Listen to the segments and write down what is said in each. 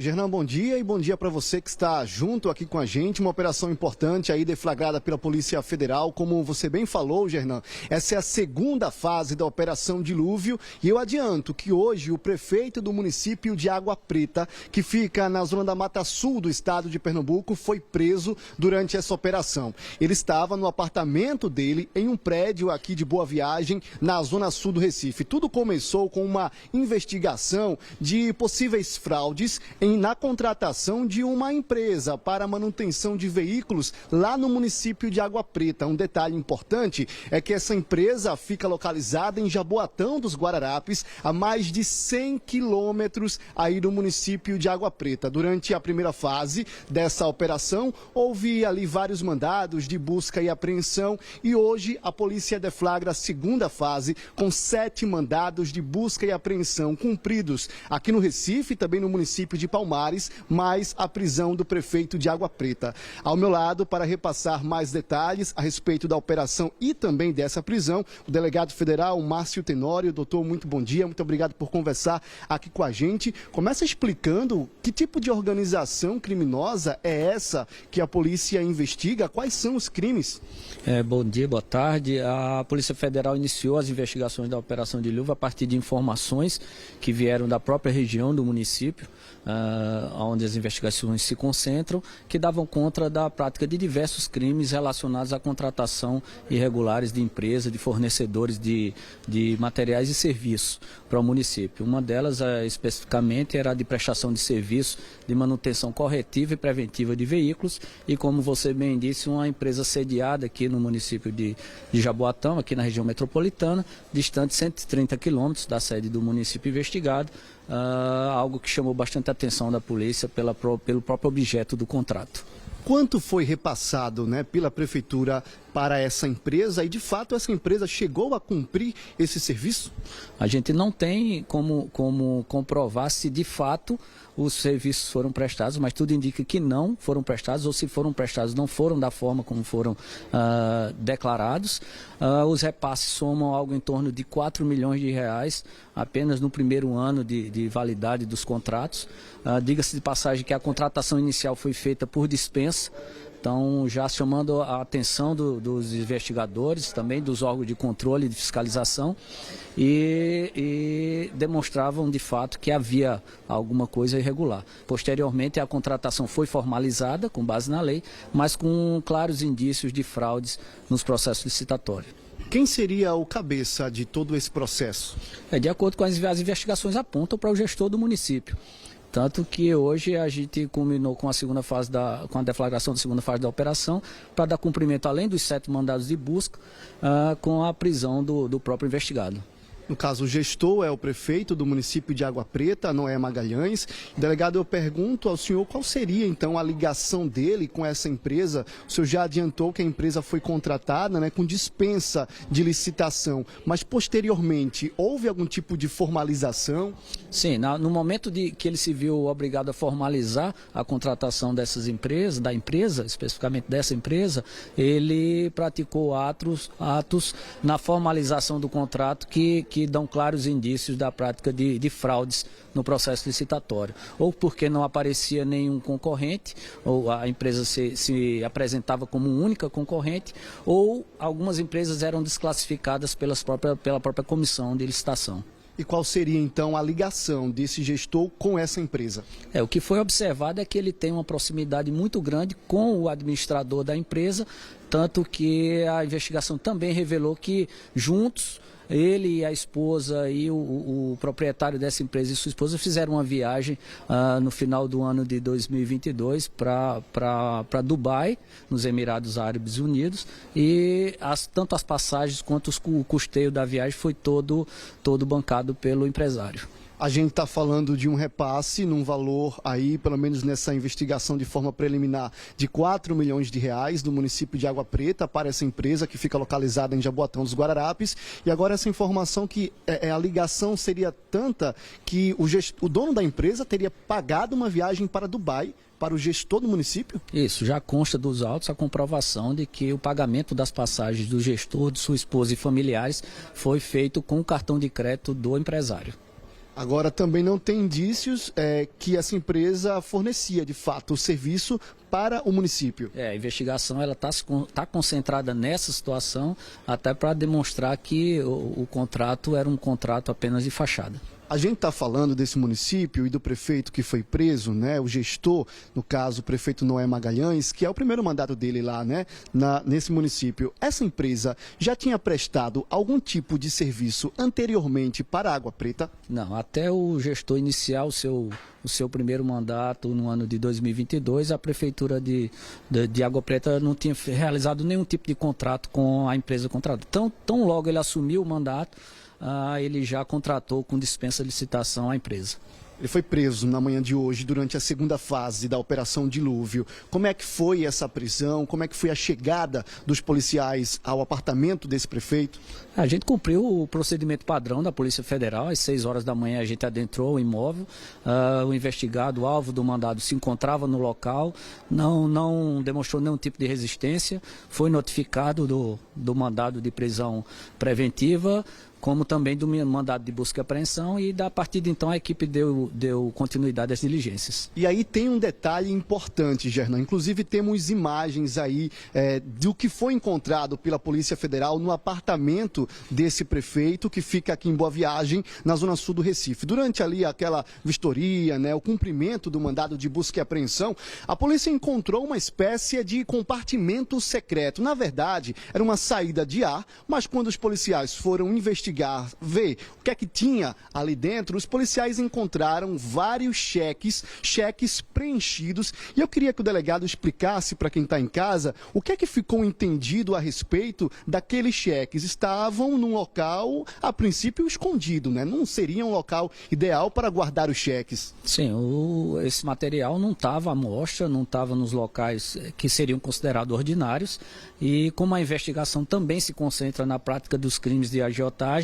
Gernan, bom dia e bom dia para você que está junto aqui com a gente. Uma operação importante aí deflagrada pela Polícia Federal. Como você bem falou, Gernan, essa é a segunda fase da Operação Dilúvio. E eu adianto que hoje o prefeito do município de Água Preta, que fica na zona da Mata Sul do estado de Pernambuco, foi preso durante essa operação. Ele estava no apartamento dele em um prédio aqui de Boa Viagem, na zona sul do Recife. Tudo começou com uma investigação de possíveis fraudes na contratação de uma empresa para manutenção de veículos lá no município de Água Preta. Um detalhe importante é que essa empresa fica localizada em Jaboatão dos Guararapes, a mais de 100 quilômetros aí do município de Água Preta. Durante a primeira fase dessa operação, houve ali vários mandados de busca e apreensão e hoje a polícia deflagra a segunda fase com 7 mandados de busca e apreensão cumpridos aqui no Recife e também no município de Palmares, mais a prisão do prefeito de Água Preta. Ao meu lado, para repassar mais detalhes a respeito da operação e também dessa prisão, o delegado federal Márcio Tenório. Doutor, muito bom dia, muito obrigado por conversar aqui com a gente. Começa explicando que tipo de organização criminosa é essa que a polícia investiga, quais são os crimes? Bom dia, boa tarde. A Polícia Federal iniciou as investigações da Operação Dilúvio a partir de informações que vieram da própria região do município, onde as investigações se concentram, que davam conta da prática de diversos crimes relacionados à contratação irregulares de empresas, de fornecedores de materiais e serviços para o município. Uma delas, especificamente, era a de prestação de serviço de manutenção corretiva e preventiva de veículos e, como você bem disse, uma empresa sediada aqui no município de Jaboatão, aqui na região metropolitana, distante 130 quilômetros da sede do município investigado, algo que chamou bastante atenção da polícia pelo próprio objeto do contrato. Quanto foi repassado, pela prefeitura para essa empresa e, de fato, essa empresa chegou a cumprir esse serviço? A gente não tem como comprovar se, de fato, os serviços foram prestados, mas tudo indica que não foram prestados, ou se foram prestados, não foram da forma como foram declarados. Os repasses somam algo em torno de 4 milhões de reais apenas no primeiro ano de validade dos contratos. Diga-se de passagem que a contratação inicial foi feita por dispensa, então já chamando a atenção dos investigadores, também dos órgãos de controle e de fiscalização, e demonstravam de fato que havia alguma coisa irregular. Posteriormente a contratação foi formalizada com base na lei, mas com claros indícios de fraudes nos processos licitatórios. Quem seria o cabeça de todo esse processo? De acordo com as investigações, apontam para o gestor do município. Tanto que hoje a gente culminou com a segunda fase com a deflagração da segunda fase da operação, para dar cumprimento, além dos 7 mandados de busca, com a prisão do próprio investigado. No caso, o gestor é o prefeito do município de Água Preta, Noé Magalhães. Delegado, eu pergunto ao senhor qual seria, então, a ligação dele com essa empresa. O senhor já adiantou que a empresa foi contratada, com dispensa de licitação, mas, posteriormente, houve algum tipo de formalização? Sim, no momento que ele se viu obrigado a formalizar a contratação dessas empresas, da empresa, especificamente dessa empresa, ele praticou atos na formalização do contrato que dão claros indícios da prática de fraudes no processo licitatório. Ou porque não aparecia nenhum concorrente, ou a empresa se apresentava como única concorrente, ou algumas empresas eram desclassificadas pela própria comissão de licitação. E qual seria, então, a ligação desse gestor com essa empresa? O que foi observado é que ele tem uma proximidade muito grande com o administrador da empresa, tanto que a investigação também revelou que juntos ele e a esposa e o proprietário dessa empresa e sua esposa fizeram uma viagem no final do ano de 2022 para Dubai, nos Emirados Árabes Unidos, e tanto as passagens quanto o custeio da viagem foi todo bancado pelo empresário. A gente está falando de um repasse num valor aí, pelo menos nessa investigação de forma preliminar, de 4 milhões de reais do município de Água Preta para essa empresa que fica localizada em Jaboatão dos Guararapes. E agora essa informação que a ligação seria tanta que o dono da empresa teria pagado uma viagem para Dubai para o gestor do município? Isso, já consta dos autos a comprovação de que o pagamento das passagens do gestor, de sua esposa e familiares foi feito com o cartão de crédito do empresário. Agora, também não tem indícios que essa empresa fornecia, de fato, o serviço para o município. A investigação ela tá concentrada nessa situação, até para demonstrar que o contrato era um contrato apenas de fachada. A gente está falando desse município e do prefeito que foi preso, né? O gestor, no caso, o prefeito Noé Magalhães, que é o primeiro mandato dele lá, né? Nesse município. Essa empresa já tinha prestado algum tipo de serviço anteriormente para a Água Preta? Não, até o gestor iniciar o seu primeiro mandato no ano de 2022, a prefeitura de Água Preta não tinha realizado nenhum tipo de contrato com a empresa contratada. Tão logo ele assumiu o mandato, ele já contratou com dispensa de licitação a empresa. Ele foi preso na manhã de hoje durante a segunda fase da Operação Dilúvio. Como é que foi essa prisão? Como é que foi a chegada dos policiais ao apartamento desse prefeito? A gente cumpriu o procedimento padrão da Polícia Federal. Às 6 horas da manhã a gente adentrou o imóvel. O investigado, o alvo do mandado, se encontrava no local, não demonstrou nenhum tipo de resistência. Foi notificado do mandado de prisão preventiva, como também do mandado de busca e apreensão, e a partir de então a equipe deu continuidade às diligências. E aí tem um detalhe importante, Gernan, inclusive temos imagens aí do que foi encontrado pela Polícia Federal no apartamento desse prefeito, que fica aqui em Boa Viagem, na zona sul do Recife. Durante ali aquela vistoria, né, o cumprimento do mandado de busca e apreensão, a polícia encontrou uma espécie de compartimento secreto. Na verdade, era uma saída de ar, mas quando os policiais foram investigar, ver o que é que tinha ali dentro, os policiais encontraram vários cheques preenchidos, e eu queria que o delegado explicasse para quem está em casa o que é que ficou entendido a respeito daqueles cheques. Estavam num local, a princípio, escondido, né? Não seria um local ideal para guardar os cheques. Sim, esse material não estava à mostra, não estava nos locais que seriam considerados ordinários, e como a investigação também se concentra na prática dos crimes de agiotagem,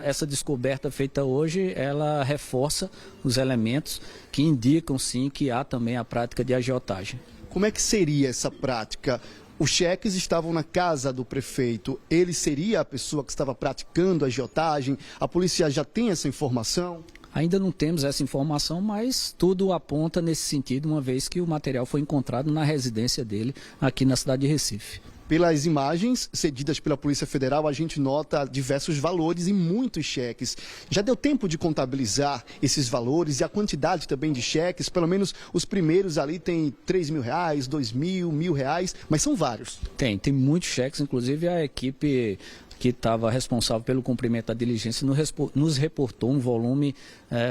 essa descoberta feita hoje, ela reforça os elementos que indicam sim que há também a prática de agiotagem. Como é que seria essa prática? Os cheques estavam na casa do prefeito, ele seria a pessoa que estava praticando a agiotagem? A polícia já tem essa informação? Ainda não temos essa informação, mas tudo aponta nesse sentido, uma vez que o material foi encontrado na residência dele aqui na cidade de Recife. Pelas imagens cedidas pela Polícia Federal, a gente nota diversos valores e muitos cheques. Já deu tempo de contabilizar esses valores e a quantidade também de cheques? Pelo menos os primeiros ali tem R$3.000, R$2.000, R$1.000, mas são vários. Tem muitos cheques, inclusive a equipe que estava responsável pelo cumprimento da diligência nos reportou um volume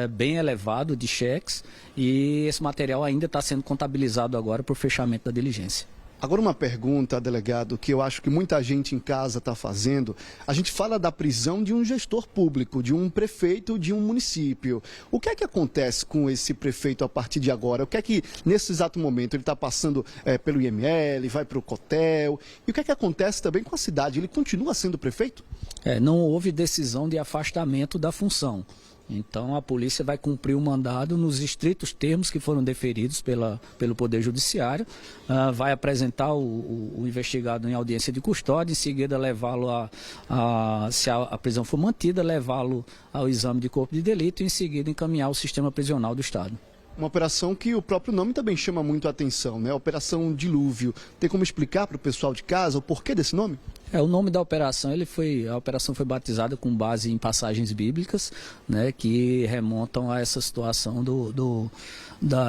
bem elevado de cheques, e esse material ainda está sendo contabilizado agora para o fechamento da diligência. Agora uma pergunta, delegado, que eu acho que muita gente em casa está fazendo. A gente fala da prisão de um gestor público, de um prefeito de um município. O que é que acontece com esse prefeito a partir de agora? O que é que, nesse exato momento, ele está passando pelo IML, vai para o Cotel? E o que é que acontece também com a cidade? Ele continua sendo prefeito? Não houve decisão de afastamento da função. Então a polícia vai cumprir o mandado nos estritos termos que foram deferidos pelo Poder Judiciário, vai apresentar o investigado em audiência de custódia, em seguida levá-lo se a prisão for mantida, levá-lo ao exame de corpo de delito e em seguida encaminhar ao sistema prisional do Estado. Uma operação que o próprio nome também chama muito a atenção, né? Operação Dilúvio. Tem como explicar para o pessoal de casa o porquê desse nome? O nome da operação, a operação foi batizada com base em passagens bíblicas, né, que remontam a essa situação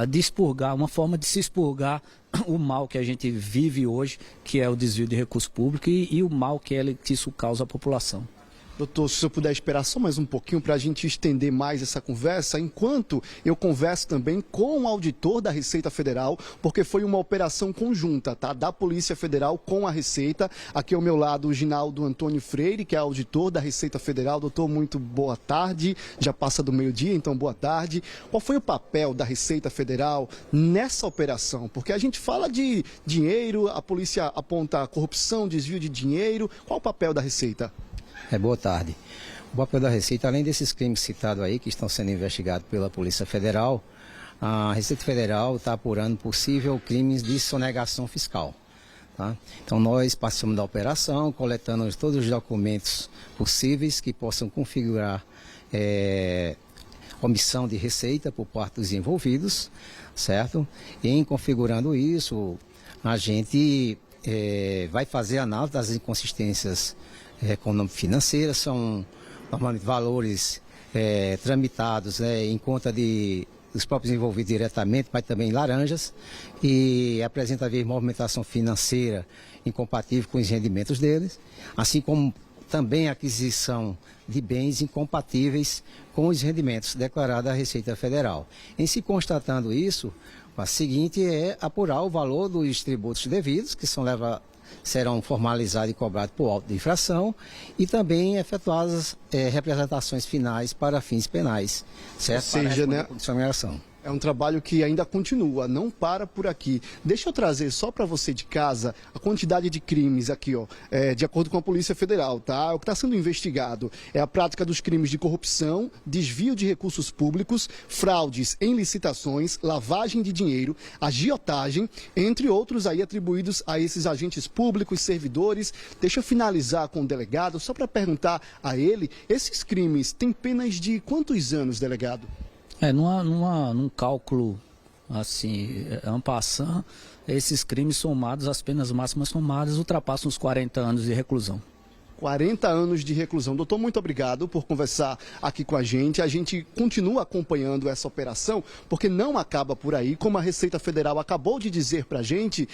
de expurgar, uma forma de se expurgar o mal que a gente vive hoje, que é o desvio de recurso público e o mal que isso causa à população. Doutor, se eu puder esperar só mais um pouquinho para a gente estender mais essa conversa, enquanto eu converso também com o auditor da Receita Federal, porque foi uma operação conjunta, tá? Da Polícia Federal com a Receita. Aqui ao meu lado o Ginaldo Antônio Freire, que é auditor da Receita Federal. Doutor, muito boa tarde. Já passa do meio-dia, então boa tarde. Qual foi o papel da Receita Federal nessa operação? Porque a gente fala de dinheiro, a polícia aponta corrupção, desvio de dinheiro. Qual o papel da Receita? Boa tarde. O papel da Receita, além desses crimes citados aí, que estão sendo investigados pela Polícia Federal, a Receita Federal está apurando possível crimes de sonegação fiscal. Tá? Então nós participamos da operação, coletando todos os documentos possíveis que possam configurar omissão de receita por parte dos envolvidos, certo? E em configurando isso, a gente vai fazer análise das inconsistências econômico-financeiras, são normalmente valores tramitados em conta dos próprios envolvidos diretamente, mas também laranjas, e apresenta haver movimentação financeira incompatível com os rendimentos deles, assim como também a aquisição de bens incompatíveis com os rendimentos declarados à Receita Federal. Em se constatando isso, a seguinte é apurar o valor dos tributos devidos, que serão formalizados e cobrados por auto de infração, e também efetuadas representações finais para fins penais, certo? Ou seja, né? Condicionação. É um trabalho que ainda continua, não para por aqui. Deixa eu trazer só para você de casa a quantidade de crimes aqui, ó, de acordo com a Polícia Federal, tá? O que está sendo investigado é a prática dos crimes de corrupção, desvio de recursos públicos, fraudes em licitações, lavagem de dinheiro, agiotagem, entre outros aí atribuídos a esses agentes públicos, servidores. Deixa eu finalizar com o delegado, só para perguntar a ele, esses crimes têm penas de quantos anos, delegado? Num cálculo assim, en passant, esses crimes somados, as penas máximas somadas, ultrapassam os 40 anos de reclusão. 40 anos de reclusão. Doutor, muito obrigado por conversar aqui com a gente. A gente continua acompanhando essa operação, porque não acaba por aí. Como a Receita Federal acabou de dizer para a gente,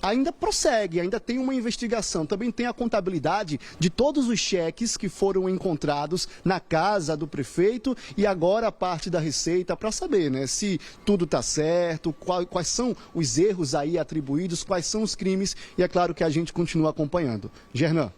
ainda prossegue, ainda tem uma investigação. Também tem a contabilidade de todos os cheques que foram encontrados na casa do prefeito e agora a parte da Receita para saber, né, se tudo está certo, quais são os erros aí atribuídos, quais são os crimes, e é claro que a gente continua acompanhando. Gernan.